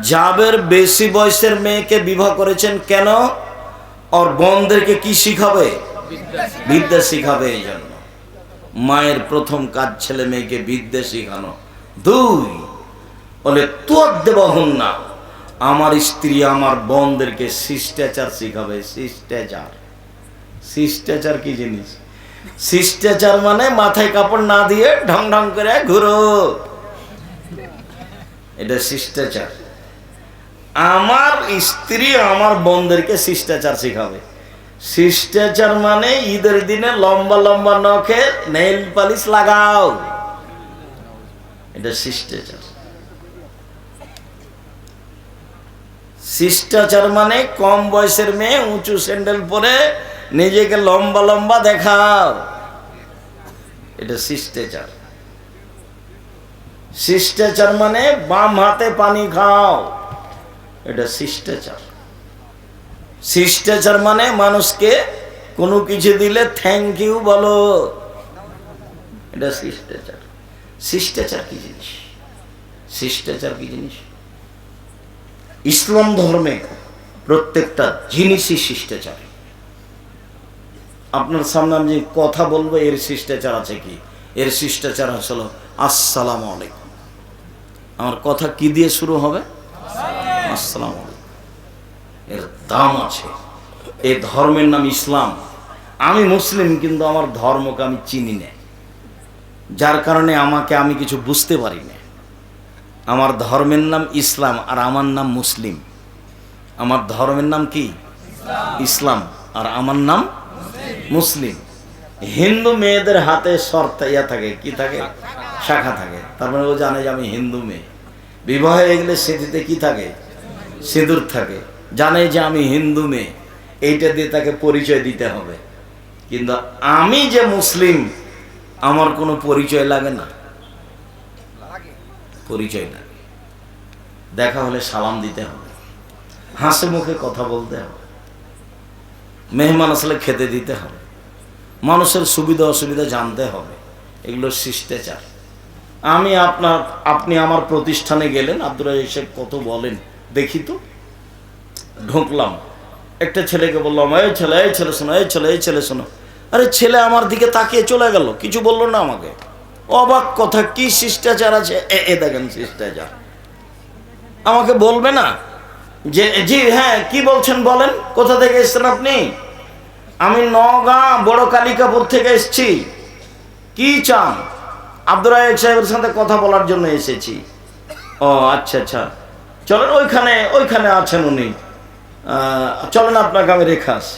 জাবের বেশি বয়সের মেয়েকে বিবাহ করেছেন কেন? ওর বোনদেরকে কি শিখাবে? বিদ্যা শিখাবে। এই জন্য মায়ের প্রথম কাজ ছেলে মেয়েকে বিদ্যা শিখানো। দুই, বলে তুয়াদ্দেবাহুন না, আমার স্ত্রী আমার বোনদেরকে শিষ্টাচার শিখাবে। শিষ্টাচার, শিষ্টাচার কি জিনিস? শিষ্টাচার মানে মাথায় কাপড় না দিয়ে ঢং ঢং করে ঘুরো, এটা শিষ্টাচার। আমার স্ত্রী আমার বোনদেরকে শিষ্টাচার শিখাবে। শিষ্টাচার মানে ঈদের দিনে লম্বা লম্বা নখে নেইল পালিশ লাগাও, এটা শিষ্টাচার। শিষ্টাচার মানে কম বয়সের মেয়ে উঁচু স্যান্ডেল পরে নিজেকে লম্বা লম্বা দেখাও, এটা শিষ্টাচার। শিষ্টাচার মানে বাম হাতে পানি খাও, এটা শিষ্টাচার। শিষ্টাচার মানে মানুষকে কোনো কিছু দিলে থ্যাংক ইউ বলো, এটা শিষ্টাচার। শিষ্টাচার কি জিনিস? শিষ্টাচার কি জিনিস? ইসলাম ধর্মে প্রত্যেকটা জিনিসই শিষ্টাচার। আপনার সামনে আমি কথা বলবো, এর শিষ্টাচার আছে কি? এর শিষ্টাচার হলো আসসালামু আলাইকুম। আমার কথা কি দিয়ে শুরু হবে? আসসালামু আলাইকুম। এর দাম আছে। এই ধর্মের নাম ইসলাম। আমি মুসলিম, কিন্তু আমার ধর্মকে আমি চিনি না, যার কারণে আমি কিছু বুঝতে পারি না। আমার ধর্মের নাম ইসলাম আর আমার নাম মুসলিম। আমার ধর্মের নাম কি? ইসলাম আর আমার নাম মুসলিম। হিন্দু মেয়েদের হাতে শর্ত ইয়া থাকে, কি থাকে? শাখা থাকে। তার মানে ও জানে যে আমি হিন্দু মেয়ে। বিবাহ হয়ে গেলে সেটিতে কি থাকে? সিঁদুর থাকে। জানে যে আমি হিন্দু মেয়ে, এইটা দিয়ে তাকে পরিচয় দিতে হবে। কিন্তু আমি যে মুসলিম, আমার কোনো পরিচয় লাগে না। পরিচয় লাগে, দেখা হলে সালাম দিতে হবে, হাসি মুখে কথা বলতে হবে, মেহমান আসলে খেতে দিতে হবে, মানুষের সুবিধা অসুবিধা জানতে হবে। এগুলো শিষ্টাচার। আপনি আমার প্রতিষ্ঠানে গেলেন, আব্দুর রাজ্জাক সাহেব কত বলেন দেখি তো। ঢুকলাম, একটা ছেলেকে বললাম, এই ছেলে শোনো, এই ছেলে শোনো। আরে ছেলে আমার দিকে তাকিয়ে চলে গেল, কিছু বললো না আমাকে। অবাক কথা, কি শিষ্টাচার আছে? এ দেখেন শিষ্টাচার। আমাকে বলবে না যে জি হ্যাঁ কি বলছেন বলেন, কোথা থেকে এসছেন আপনি? আমি নওগাঁ বড় কালিকাপুর থেকে এসেছি। কি চান? আব্দুর রাজ্জাক সাহেবের সাথে কথা বলার জন্য এসেছি। ও আচ্ছা আচ্ছা, চলেন ওইখানে আছেন উনি, চলেন আপনাকে আমি রেখে আসি।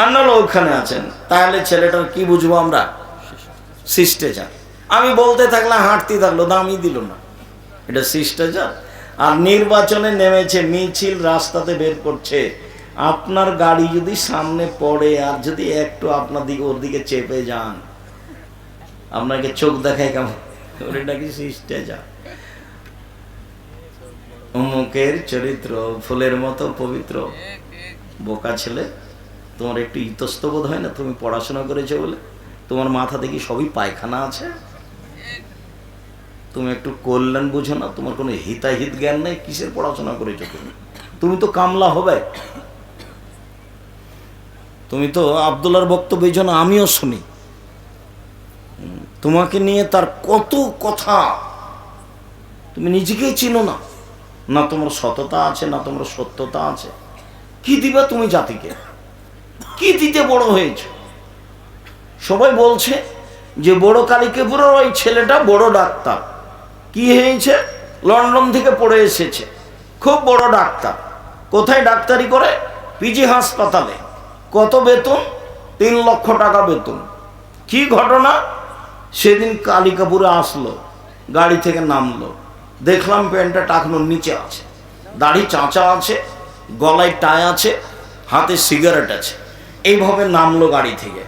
আন্নালো ওইখানে আছেন। তাহলে ছেলেটার কি বুঝবো আমরা? শিষ্টাচার। আমি বলতে থাকলাম, হাঁটতে থাকলো, দামই দিল না, এটা শিষ্টাচার। আর নির্বাচনে নেমেছে, মিছিল রাস্তাতে বের করছে, আপনার গাড়ি যদি সামনে পড়ে আর যদি একটু আপনার দিকে ওর দিকে চেপে যান, আপনাকে চোখ দেখায় কেমন? এটা কি শিষ্টাচার? অমুকের চরিত্র ফুলের মতো পবিত্র। বোকা ছেলে, তোমার একটু ইতস্তবোধ হয় না? তুমি পড়াশোনা করেছো বলে তোমার মাথা দেখি সবই পায়খানা আছে। তুমি একটু কল্যাণ বুঝো না? তোমার কোনো হিতাহিত জ্ঞান নেই। কিসের পড়াশোনা করেছো তুমি? তো কামলা হবে। তুমি তো আব্দুল্লাহর বক্তব্য এই জন্য আমিও শুনি। তোমাকে নিয়ে তার কত কথা, তুমি নিজেকেই চিনো না। না তোমার সততা আছে, না তোমার সত্যতা আছে। কি দিবা তুমি জাতিকে? কি দিতে বড় হয়েছে? সবাই বলছে যে বড় কালিকাপুরের ওই ছেলেটা বড় ডাক্তার। কি হয়েছে? লন্ডন থেকে পড়ে এসেছে, খুব বড় ডাক্তার। কোথায় ডাক্তারি করে? পিজি হাসপাতালে। কত বেতন? 3 লক্ষ টাকা বেতন। কি ঘটনা? সেদিন কালিকাপুরে আসলো, গাড়ি থেকে নামলো, দেখলাম প্যান্টটা টাকনোর নিচে আছে, দাড়ি চাঁচা আছে, গলায় টাই আছে, হাতে সিগারেট আছে। এইভাবে নামলো গাড়ি থেকে।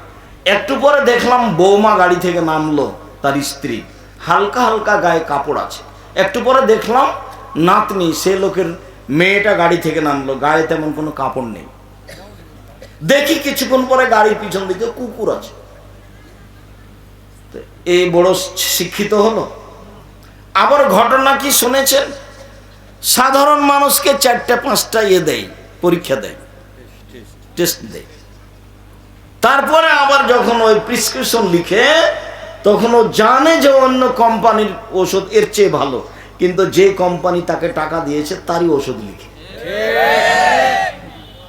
একটু পরে দেখলাম বৌমা গাড়ি থেকে নামলো, তার স্ত্রী, হালকা হালকা গায়ে কাপড় আছে। একটু পরে দেখলাম নাতনি, সে লোকের মেয়েটা গাড়ি থেকে নামলো, গায়ে তেমন কোনো কাপড় নেই। দেখি কিছুক্ষণ পরে গাড়ির পিছন দিকে কুকুর আছে। এই বড় শিক্ষিত হলো। আবার ঘটনা কি শুনেছেন? সাধারণ মানুষকে 4টা-5টা দেয়, পরীক্ষা দেয়, টেস্ট দেয়। তারপরে আবার যখন ওই প্রেসক্রিপশন লিখে তখন ও জানে যে অন্য কোম্পানির ওষুধ এর চেয়ে ভালো, কিন্তু যে কোম্পানি তাকে টাকা দিয়েছে তারই ওষুধ লিখে।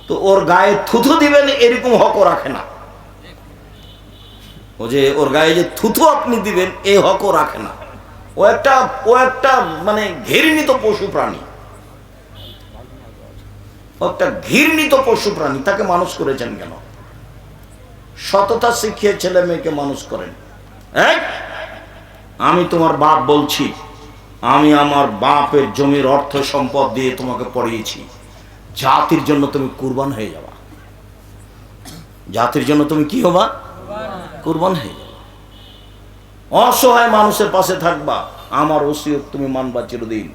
তো ওর গায়ে থুথু দিবেন এরকম হকও রাখে না। ও যে ওর গায়ে যে থুথু আপনি দিবেন এই হকও রাখে না। ও একটা মানে ঘৃণিত পশু প্রাণী, একটা ঘৃণিত পশু প্রাণী। তাকে মানুষ করেছেন কেন? সততা শিখিয়ে ছেলে মেয়েকে মানুষ করেন। আমি তোমার বাপ বলছি, আমি আমার বাপের জমির অর্থ সম্পদ দিয়ে তোমাকে পড়িয়েছি, জাতির জন্য তুমি কুরবান হয়ে যাবা। জাতির জন্য তুমি কি হবা? কুরবান হয়ে যাবা। অসহায় মানুষের পাশে থাকবা, আমার ওসিয়ত তুমি মানবা চিরদিন।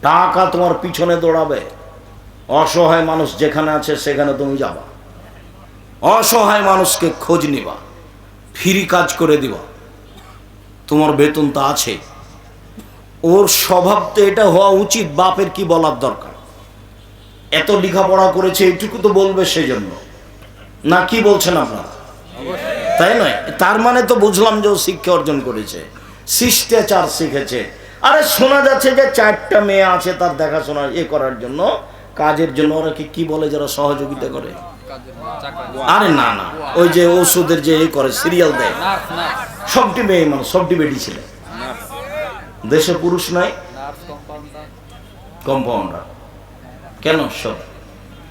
টাকা তোমার পিছনে দৌড়াবে, অসহায় মানুষ যেখানে আছে সেখানে তুমি যাবা। অসহায় মানুষকে খোঁজ নিবা, ফ্রি কাজ করে দিবা, তোমার বেতন তো আছে। ওর স্বভাব তো এটা হওয়া উচিত। বাপের কি বলার দরকার? এত লেখাপড়া করেছে এইটুকু তো বলবে সেই জন্য, না কি বলছেন আপনারা? তাই নয়? তার মানে তো বুঝলাম যে ও শিক্ষা অর্জন করেছে, শিষ্টাচার শিখেছে। আরে শোনা যাচ্ছে যে 4টা মেয়ে আছে তার দেখাশোনা করার জন্য, কাজের জন্য। ওরা কি বলে যারা সহযোগিতা করে? আরে না না, ওই যে ওষুধের যে করে সিরিয়াল দেয়, সবটি মেয়ে মানুষ, সবটি বেটি ছেলে। দেশে পুরুষ নাই, কম্পাউন্ডার। কেন? সব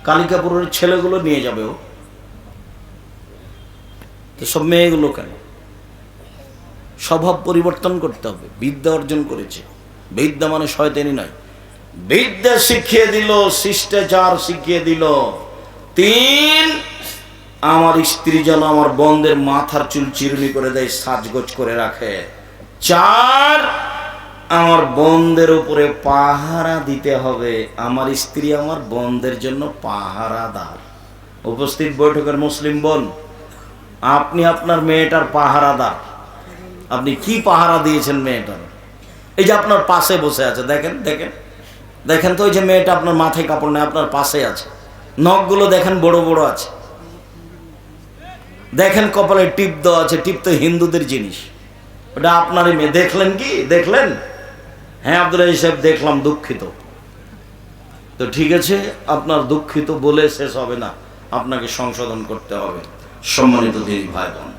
কালিকাপুরের ছেলেগুলো নিয়ে যাবে ও, তো সব মেয়েগুলো কেন? স্বভাব পরিবর্তন করতে হবে। বিদ্যা অর্জন করেছে, বিদ্যা মানে শয়তানি নয়। বিদ্যা শিখিয়ে দিল, শিষ্টাচার শিখিয়ে দিল। 3, আমার স্ত্রী যেন আমার বোনদের মাথার চুল চিরুনি করে দেয়, সাজগোজ করে রাখে। 4, আমার বোনদের উপরে পাহারা দিতে হবে। আমার স্ত্রী আমার বোনদের জন্য পাহারাদার। উপস্থিত বৈঠকের মুসলিম বোন, আপনি আপনার মেয়েটার পাহারাদার। আপনি কি পাহারা দিয়েছেন মেয়েটার? এই যে আপনার পাশে বসে আছে, দেখেন দেখেন দেখেন তো, ওই যে মেয়েটা আপনার মাথায় কাপড় নেই, আপনার পাশে আছে। নখগুলো দেখেন বড় বড় আছে, দেখেন কপালে টিপ দেওয়া আছে। টিপ তো হিন্দুদের জিনিস, ওটা আপনারই মেয়ে। দেখলেন কি? দেখলেন? হ্যাঁ আব্দুল রাজ্জাক সাহেব দেখলাম, দুঃখিত। তো ঠিক আছে, আপনার দুঃখিত বলে শেষ হবে না, আপনাকে সংশোধন করতে হবে। সম্মানিত দিদি ভাই বোন,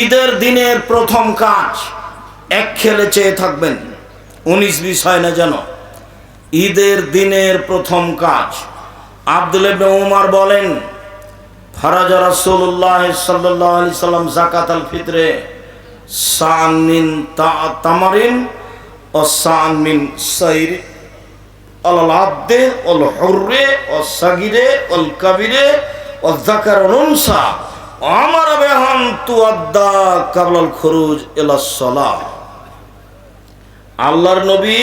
ঈদের দিনের প্রথম কাজ এক খেলে চেয়ে থাকবেন, 19-20 হয় না যেন। ঈদের দিনের প্রথম কাজ, আব্দুল্লাহ ইবনে উমর বলেন, ফরাজ রাসূলুল্লাহ সাল্লাল্লাহু আলাইহি সাল্লাম যাকাতুল ফিতরে সান মিন তামারিন ও সান মিন সাইর আলাল আবদে ওয়াল হুররে ওয়াস সাগিরে ওয়াল কাবিরে ওয়াজ যাকার ওয়াল উনসা আমারা বিহান তুআদ্দা ক্বাবলাল খুরুজ ইলাস সালাহ। আল্লাহর নবী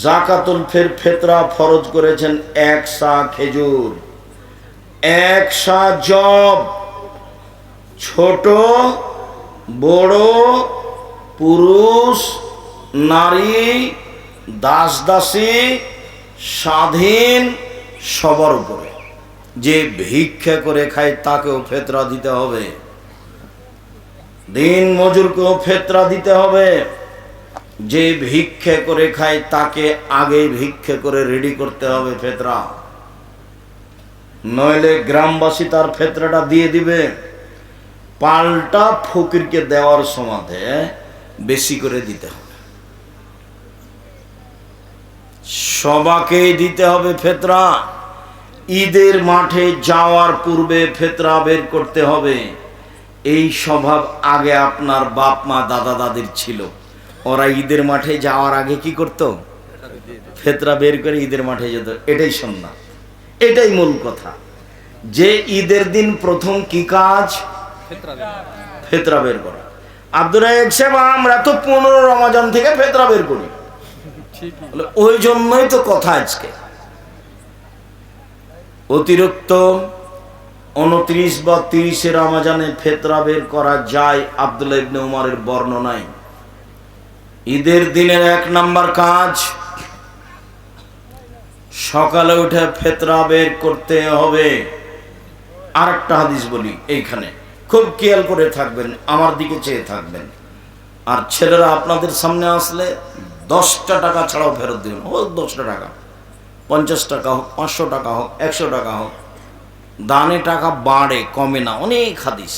যাকাতুল ফিতরা ফরজ করেছেন 1 সা খেজুর, 1 সা জব। ছোট বড়, পুরুষ নারী, দাস দাসী, স্বাধীন, সবার উপরে। যে ভিক্ষা করে খায় তাকেও ফিতরা দিতে হবে, দিন মজুরকেও ফিতরা দিতে হবে। যে ভিক্ষা করে খায় তাকে আগে ভিক্ষা করে রেডি করতে হবে ফিতরা, নইলে গ্রামবাসী তার ফিতরাটা দিয়ে দিবে। পাল্টা ফকিরকে দেওয়ার সময় বেশি করে দিতে হবে, সবাকে দিতে হবে ফিতরা। ঈদের মাঠে যাওয়ার পূর্বে ফিতরা বের করতে হবে। এই স্বভাব আগে আপনার বাপ মা দাদা দাদির ছিল। ওরা ঈদের মাঠে যাওয়ার আগে কি করত? ফিতরা বের করে ঈদের মাঠে যেত। এটাই সুন্নাত, এটাই মূল কথা। যে ঈদের দিন প্রথম কি কাজ? ফিতরা বের করা। আব্দুর রাজ্জাক সাহেব, আমরা তো 15 রমজান থেকে ফিতরা বের করি, ওই জন্যই তো কথা। আজকে অতিরিক্ত 29 বা 30 রমজানে ফিতরা বের করা যায় আব্দুল্লাহ ইবনে উমরের বর্ণনায়। ঈদের দিনের 1 নাম্বার কাজ, সকালে উঠে ফিতরা বের করতে হবে। আরেকটা হাদিস বলি এইখানে, খুব খেয়াল করে থাকবেন, আমার দিকে চেয়ে থাকবেন। আর ছেলেরা আপনাদের সামনে আসলে 10টা টাকা ছাড়াও ফেরত দেবেন। হোক 10টা টাকা, 50 টাকা হোক, 500 টাকা হোক, 100 টাকা হোক। দানে টাকা বাড়ে, কমে না। অনেক হাদিস।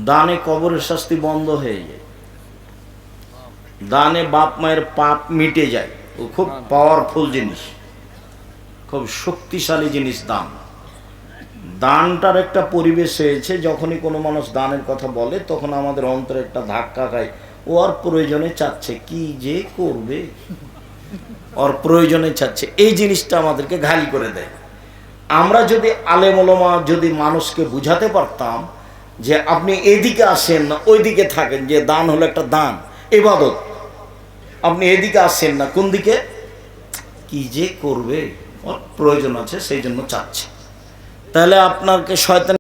দানে কবরের শাস্তি বন্ধ হয়ে যায়, দানে বাপ মায়ের পাপ মিটে যায়। ও খুব পাওয়ারফুল জিনিস, খুব শক্তিশালী জিনিস দান। দানটার একটা পরিবেশ হয়েছে, যখনই কোনো মানুষ দানের কথা বলে তখন আমাদের অন্তরে একটা ধাক্কা খায়। ও আর প্রয়োজনে চাচ্ছে, কি যে করবে, ওর প্রয়োজনে চাচ্ছে। এই জিনিসটা আমাদেরকে ঘালি করে দেয়। আমরা যদি আলেম ওলামা যদি মানুষকে বুঝাতে পারতাম যে আপনি এদিকে আসেন না ওইদিকে থাকেন, যে দান হলো একটা দান, ইবাদত, আপনি এদিকে আসেন না, কোন দিকে, কি যে করবে, ওর প্রয়োজন আছে সেই জন্য চাচ্ছে, তাহলে আপনাকে শয়তান